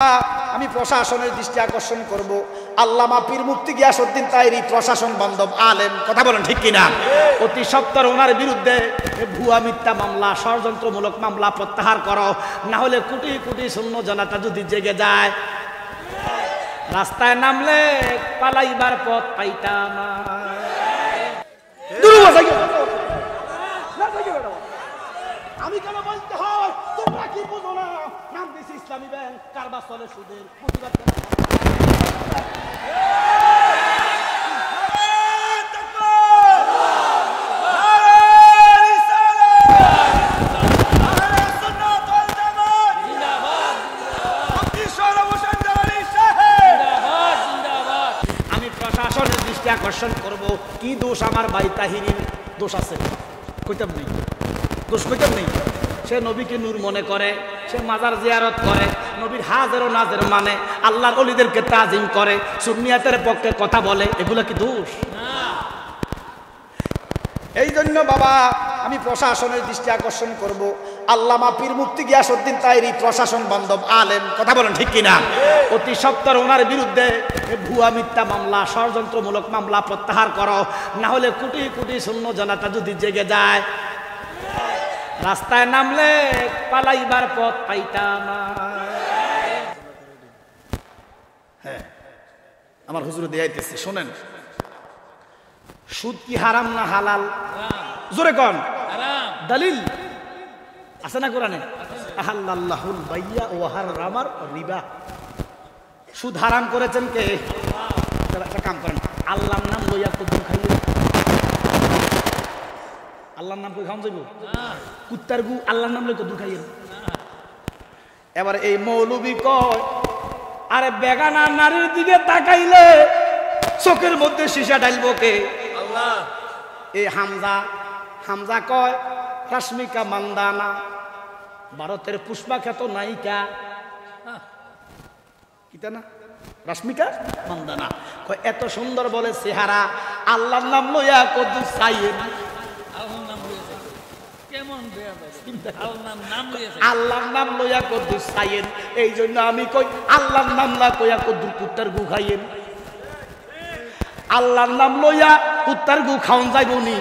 আমি প্রশাসনের দৃষ্টি আকর্ষণ করব। আল্লামা পীর মুফতি গিয়াসউদ্দিন তাহেরী প্রশাসন বান্ধব আলেম, কথা বলেন ঠিক কিনা? অতি সত্বর ওনার বিরুদ্ধে ভুয়া মিথ্যা মামলা, ষড়যন্ত্রমূলক মামলা প্রত্যাহার করো, না হলে কোটি কোটি শূন্য জনতা যদি জেগে যায়, রাস্তায় নামলে পালাইবার পথ পাইতাম না। আমি কেন বলতে হয়? তোমরা কি বুঝো না? নাম দিছি ইসলামী ব্যাংক, কারবার চলে সুদের প্রতিবাদ। আমি প্রশাসনের দৃষ্টি আকর্ষণ করব। কি দোষ আমার ভাই তাহিরির? দোষ আছে, কইতাম নেই, দোষ কইতাম নেই। সে নবীকে নূর মনে করে, সে মাজার জিয়ারত করে, নবীর হাজার ও নাজের মানে, আল্লাহর ওলিদেরকে তাজিম করে, সুন্নিয়াতের পক্ষে কথা বলে, এগুলো কি দোষ? এই জন্য বাবা আমি প্রশাসনের দৃষ্টি আকর্ষণ করব। আল্লামা পীর মুফতি গিয়াসউদ্দিন তাহেরী প্রশাসন বান্ধব আলেম, কথা বলেন ঠিক কিনা? অতি সত্বর ওনার বিরুদ্ধে ভুয়া মিথ্যা মামলা, ষড়যন্ত্রমূলক মামলা প্রত্যাহার করো, না হলে কোটি কোটি শূন্য জনতা যদি জেগে যায়, রাস্তায় নামলে পালাইবার পথ পাইতাম না। হ্যাঁ, আমার হুজুর দেয়াইতেছে, শোনেন। সুদ কি হারাম না হালাল? জোরে কোন? দলিল আছে না কোরআনে? আহাল্লাল্লাহুল বাইয়া ওয়া হারামার রিবা। সুদ হারাম করেছেন কে? একটা কাম করেন, আল্লাহর নাম লইয়া কত খাইয়ে, আল্লাহর নাম কই খাওয়া যাইব? কুত্তার গু আল্লাহর নাম লই কত খাইয়ে। এবার এই মৌলবী কয়, আরে বেগানা নারীর দিকে তাকাইলে চোখের মধ্যে সীসা ঢালবো কে? আল্লাহ। এই হামজা কয় রাশ্মিকা মান্দানা, ভারতের পুষ্পা খ্যাত নায়িকা, কিতা না রাশ্মিকা মান্দানা, কয় এত সুন্দর বলে চেহারা, আল্লাহর নাম লইয়া কত চাইয়ে। আল্লাহর নাম লইয়া কত চাইয়েন। এই জন্য আমি কই আল্লাহর নাম না কইয়া কত কুত্তার গু খাইয়েন। আল্লাহর নাম লইয়া কুত্তার গু খাওন যাইব নি?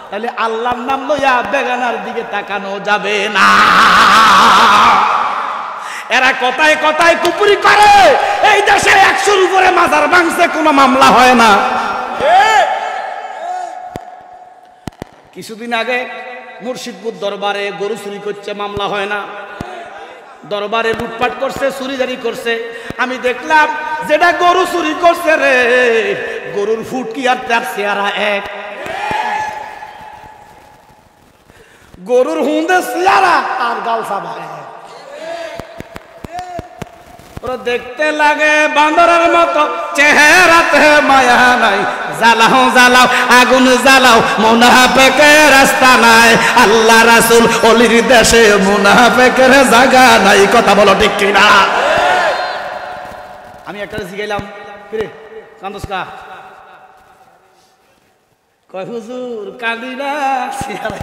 তাহলে আল্লাহর নাম লইয়া বেগানার দিকে তাকানো যাবে না। এরা কথায় কথায় কুপুরি করে। এই দেশে 100-র উপরে মাজার ভাঙছে, কোনো মামলা হয় না। কিছুদিন আগে মুর্শিদপুর দরবারে গরু চুরি করছে, মামলা হয় না। দরবারে লুটপাট করছে, চুরিদারি করছে। আমি দেখলাম যেটা গরু চুরি করছে রে, গরুর ফুটকি আর তার চেহারা এক। গরুর হুঁদে চেহারা আর গালসা ভাই, ওরা দেখতে লাগে বান্দরের মতো, চেহারাতে মায়া নাই। জ্বালাও জ্বালাও আগুন জ্বালাও, মুনাফিকের রাস্তা নাই। আল্লাহ রাসূল ওলির দেশে মুনাফিকের জায়গা নাই, কথা বলো ঠিক কিনা? আমি একটা জিগাইলাম, রে কান্দুসকা কয় হুজুর কাঁদিনা চেহারা।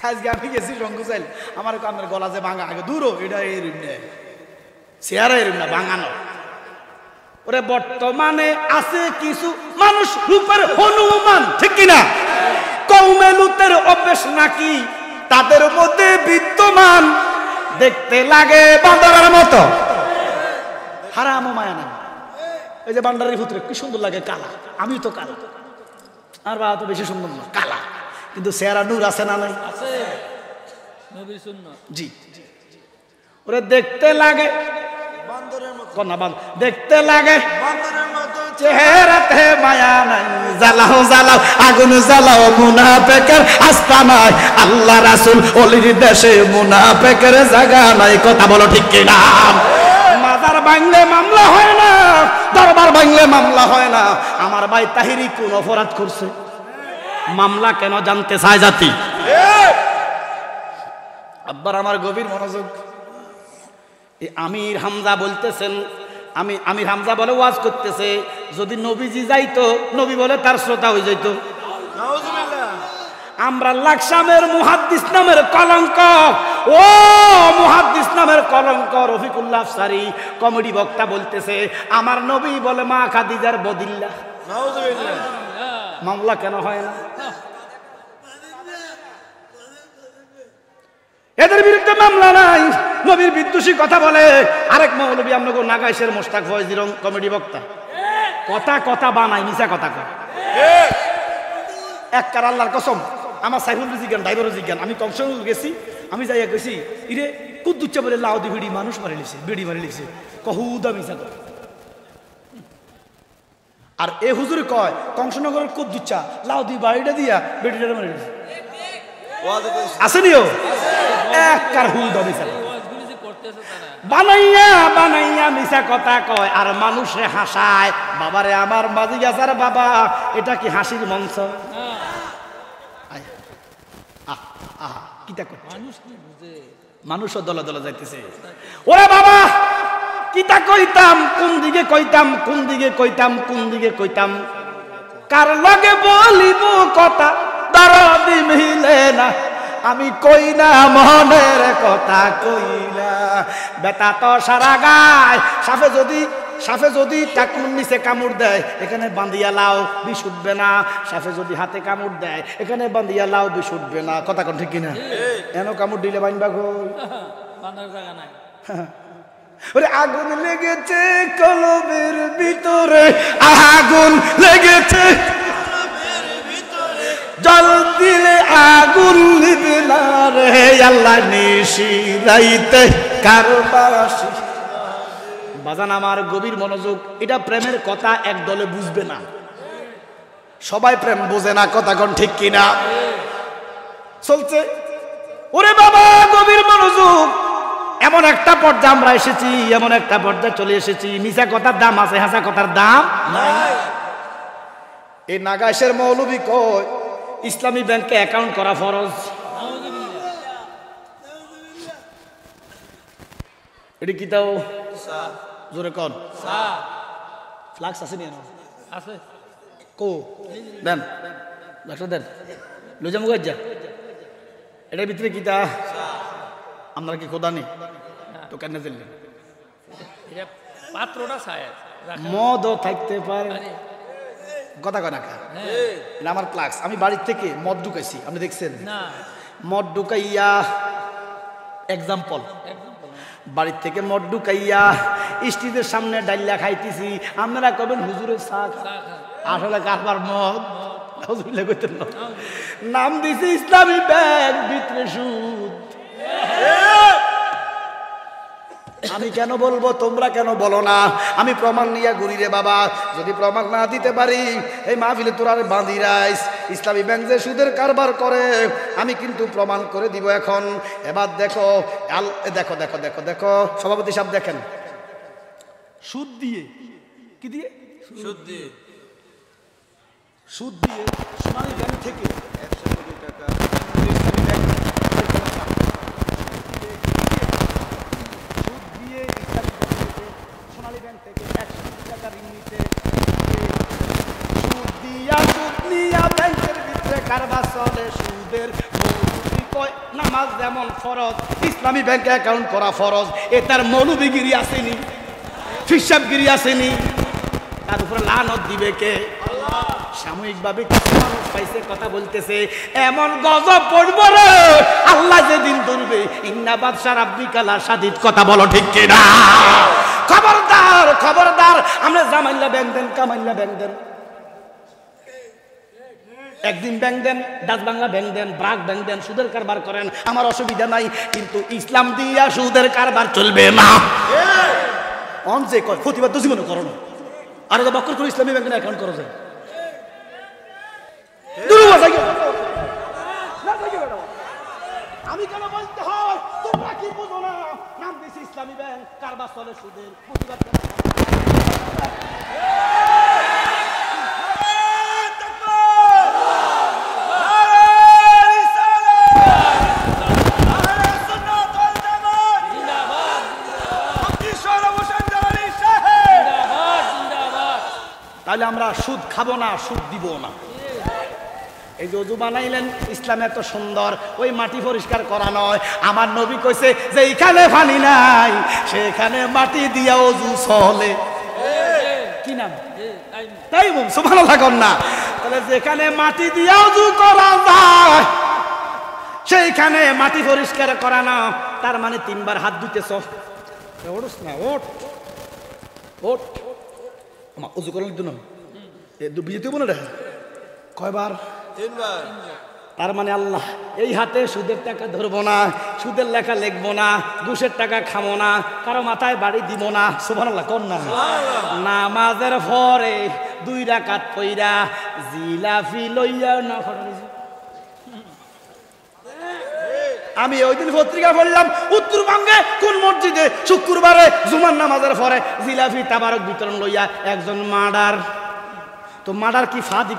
আজকে আমি গেছি রঙ্গুচাইল, আমার আপনার গলা যে ভাঙা, আগে দূর এটা এরম নেই, চেহারা এরম না, ভাঙানো। ওরে বর্তমানে আছে কিছু মানুষ রূপের হনুমান, ঠিক কিনা? কওমে লুতের অভ্যেস নাকি তাদের মধ্যে বিদ্যমান, দেখতে লাগে বান্দরের মতো, হারাম মায়া না। এই যে বান্দারের ভিতরে কি সুন্দর লাগে, কালা। আমি তো কালা, আর বাবা তো বেশি সুন্দর না, কালা, কিন্তু চেহারা নূর আছে না নাই? জি, ওরে দেখতে লাগে দেখতে লাগে চেহারাতে মায়া নাই। জ্বালাও জ্বালাও আগুন জ্বালাও, মুনাফিকের আস্থা নাই। আল্লাহ রাসূল ওলির দেশে মুনাফিকের জায়গা নাই, কথা বলো ঠিক কিনা? মাজার ভাঙলে মামলা হয় না, দরবার ভাঙলে মামলা হয় না। আমার ভাই তাহিরী কোন অপরাধ করছে? মামলা কেন জানতে চায় জাতি? আব্বার আমার গভীর মনোযোগ। আমির হামজা বলতেছেন, আমির হামজা বলে ওয়াজ করতেছে, যদি নবীজি যাইতো, নবী বলে তার শ্রোতা হয়ে যাইতো। আমরা লাকসামের মুহাদ্দিস নামের কলঙ্ক ও মুহাদ্দিস নামের কলঙ্ক রফিকুল্লাহ আফসারী কমেডি বক্তা বলতেছে আমার নবী বলে মা খাদিজার বদিল্লাহ। নাউযুবিল্লাহ। মামলা কেন হয় না? এদের বিরুদ্ধে মামলা নাই, নবীর বিদ্বেষী কথা বলে। আরেক মৌলবী আমনগো নাগাইশের মোস্তাক ফয়জির কমেডি বক্তা কথা কথা বানাই, মিছা কথা কয়। এক কার আল্লাহর কসম, আমার সাইফুল জিজ্ঞান ড্রাইভারও জিজ্ঞান, আমি কংসঙ্গ গেছি, আমি যাইয়া গেছি ইরে কুদ্দুচ্চা বলে লাউদি ভিড়ি মানুষ মারি লিছে, বিড়ি মারি লিছে, কহুদা মিছা কথা। আর এ হুজুর কয় কংসনগরের কুদ্দুচ্চা লাউদি বাড়িটা দিয়া বেড়িটা মারি লিছে, আসেনিও এক কার হুদা মিছা বানাইয়া বানাইয়া মিছা কথা কয় আর মানুষে হাসায়। বাবারে আমার মাঝি গাছার বাবা, এটা কি হাসির মঞ্চ? মানুষও দলে দলে যাইতেছে। ওরে বাবা কিতা কইতাম, কোন দিকে কইতাম, কোন দিকে কইতাম, কোন দিকে কইতাম, কার লগে বলিব কথা দরদি মিলে না, আমি কই না মনের কথা কই না। বেটা তো সারা গায়, সাফে যদি টাকুর নিচে কামড় দেয় এখানে বান্ধিয়া লাও, বিষ উঠবে না। সাফে যদি হাতে কামড় দেয় এখানে বান্ধিয়া লাও, বিষ উঠবে না। কথা কোন ঠিক কিনা? এনো কামড় দিলে বানবা কই? ওরে আগুন লেগেছে কলবের ভিতরে, আগুন লেগেছে জল দিলে আগুন নিবে না রে আল্লাহ, নিশি রাইতে কারবাসি। বাজান আমার গভীর মনোযোগ, এটা প্রেমের কথা এক দলে বুঝবে না, সবাই প্রেম বোঝে না। কথা কোন ঠিক কিনা? চলছে। ওরে বাবা গভীর মনোযোগ, এমন একটা পর্যায়ে আমরা এসেছি, এমন একটা পর্যায়ে চলে এসেছি, মিছা কথার দাম আছে, হাসা কথার দাম নাই। এই নাগাইশের মৌলবী কয় ইসলামী ব্যাংকে অ্যাকাউন্ট করা ফরজ। এটা কি তাও জোরে কন? ফ্লাক্স আছে নিয়ে আছে কো দেন, ডাক্তার দেন, লইজা মুগাই যা। এটার ভিতরে কি তা আমরা কি খোদা নেই তো কেন দিল্লি পাত্রটা মদও থাকতে পারে। কথা কয় না কা, এটা আমার ফ্লাক্স। আমি বাড়ির থেকে মদ ঢুকাইছি, আপনি দেখছেন? মদ ঢুকাইয়া এক্সাম্পল, বাড়ির থেকে মদ ঢুকাইয়া স্ত্রীদের সামনে ডাইলা খাইতেছি, আপনারা কবেন হুজুরের শাক, আসলে কারবার মদ। নাম দিছে ইসলামী ব্যাংক, ভিতরে সুদ। আমি কেন বলবো, তোমরা কেন বলো না? আমি প্রমাণ নিয়ে ঘুরি রে বাবা। যদি প্রমাণ না দিতে পারি এই মাহফিলে তোরা বাঁধি রাইস। ইসলামী ব্যাংক যে সুদের কারবার করে আমি কিন্তু প্রমাণ করে দিব এখন। এবার দেখো দেখো দেখো দেখো দেখো সভাপতি সাহেব দেখেন, সুদ দিয়ে কি দিয়ে, সুদ দিয়ে সোনালী ব্যাংক থেকে 100 কোটি টাকা সোনালী ব্যাংক থেকে 100 কোটি টাকা ঋণ নিতে, সুদ দিয়া ব্যাংকের ভিতরে কারবার চলে। সুদের মৌলবি কয় নামাজ যেমন ফরজ, ইসলামী ব্যাংকে অ্যাকাউন্ট করা ফরজ। এ তার মৌলবিগিরি আসেনি, ফিসাবগিরি আসেনি, তার উপরে লানত দিবে কে? সাময়িকভাবে কিছু মানুষ পাইছে, কথা বলতেছে, এমন গজব পড়ব রে আল্লাহ যেদিন ধরবে। ইন্না বাদশা রাব্বিকা লা শাদীদ। কথা বলো ঠিক কিনা? খবরদার খবরদার, আমরা জামাইল্লা ব্যাংক দেন, কামাইল্লা ব্যাংক দেন, একদিন ব্যাংক দেন, ডাচ বাংলা ব্যাংক দেন, ব্রাক ব্যাংক দেন, সুদের কারবার করেন, আমার অসুবিধা নাই, কিন্তু ইসলাম দিয়া সুদের কারবার চলবে না। অন যে কয় প্রতিবাদ তো জীবনে করো না, আর বক্কর করে ইসলামী ব্যাংকে অ্যাকাউন্ট করো যায়। আমি কেন বলতে হয়, তোমরা কি বুঝো না? নাম দিয়েছি ইসলামী ব্যাংক, কারবার চলে সুদের, প্রতিবাদ তাহলে আমরা সুদ খাবো না, সুদ দিব না। এই যে অজু বানাইলেন, ইসলাম এত সুন্দর, ওই মাটি পরিষ্কার করা নয়। আমার নবী কইছে যে এইখানে পানি নাই সেখানে মাটি দিয়া অজু চলে। কি নাম? তাই বল, সুবহানাল্লাহ কর না। তাহলে যেখানে মাটি দিয়া অজু করা যায় সেইখানে মাটি পরিষ্কার করা না, তার মানে 3 বার হাত ধুইতেছ। ওঠস না, ওঠ ওঠ। আমার অজু করার জন্য বিজেতে বলে রে কয়বার? 3 বার। তার মানে আল্লাহ এই হাতে সুদের টাকা ধরবো না, সুদের লেখা লিখবো না, ঘুষের টাকা খাবো না, কারো মাথায় বাড়ি দিব না। সুবহানাল্লাহ কর না। নামাজের পরে 2 রাকাত পইরা জিলাফি লইয়া না। আমি ওই দিন পত্রিকা পড়লাম উত্তরবঙ্গে কোন মসজিদে শুক্রবারে জুমার নামাজের পরে জিলাফি তাবারক বিতরণ লইয়া একজন মার্ডার। তো মার্ডার কি ফাঁদি